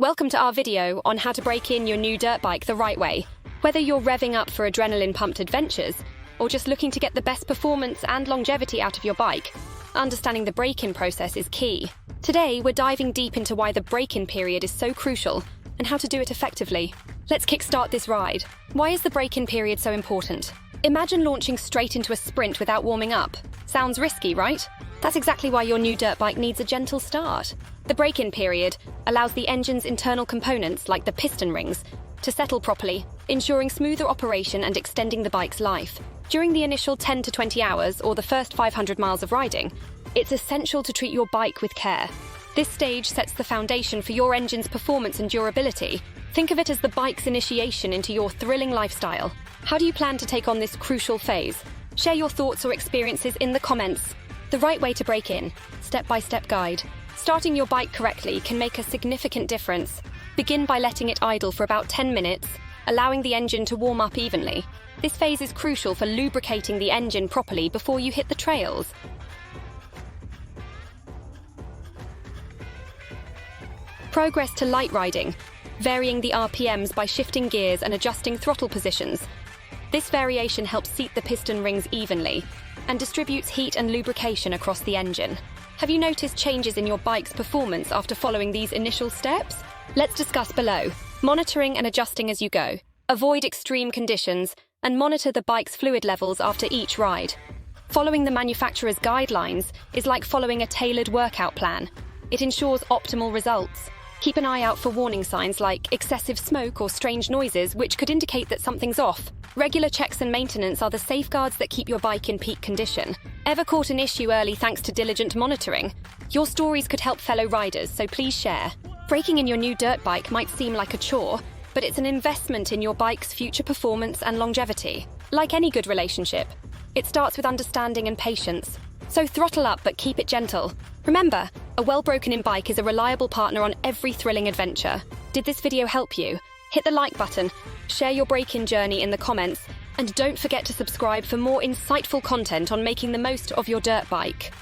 Welcome to our video on how to break in your new dirt bike the right way. Whether you're revving up for adrenaline-pumped adventures or just looking to get the best performance and longevity out of your bike, understanding the break-in process is key. Today, we're diving deep into why the break-in period is so crucial and how to do it effectively. Let's kickstart this ride. Why is the break-in period so important? Imagine launching straight into a sprint without warming up. Sounds risky, right? That's exactly why your new dirt bike needs a gentle start. The break-in period allows the engine's internal components, like the piston rings, to settle properly, ensuring smoother operation and extending the bike's life. During the initial 10 to 20 hours or the first 500 miles of riding, it's essential to treat your bike with care. This stage sets the foundation for your engine's performance and durability. Think of it as the bike's initiation into your thrilling lifestyle. How do you plan to take on this crucial phase? Share your thoughts or experiences in the comments. The right way to break in, step-by-step guide. Starting your bike correctly can make a significant difference. Begin by letting it idle for about 10 minutes, allowing the engine to warm up evenly. This phase is crucial for lubricating the engine properly before you hit the trails. Progress to light riding, varying the RPMs by shifting gears and adjusting throttle positions. This variation helps seat the piston rings evenly and distributes heat and lubrication across the engine. Have you noticed changes in your bike's performance after following these initial steps? Let's discuss below. Monitoring and adjusting as you go. Avoid extreme conditions and monitor the bike's fluid levels after each ride. Following the manufacturer's guidelines is like following a tailored workout plan. It ensures optimal results. Keep an eye out for warning signs like excessive smoke or strange noises, which could indicate that something's off. Regular checks and maintenance are the safeguards that keep your bike in peak condition. Ever caught an issue early thanks to diligent monitoring? Your stories could help fellow riders, so please share. Breaking in your new dirt bike might seem like a chore, but it's an investment in your bike's future performance and longevity. Like any good relationship, it starts with understanding and patience. So throttle up, but keep it gentle. Remember, a well-broken-in bike is a reliable partner on every thrilling adventure. Did this video help you? Hit the like button, share your break-in journey in the comments, and don't forget to subscribe for more insightful content on making the most of your dirt bike.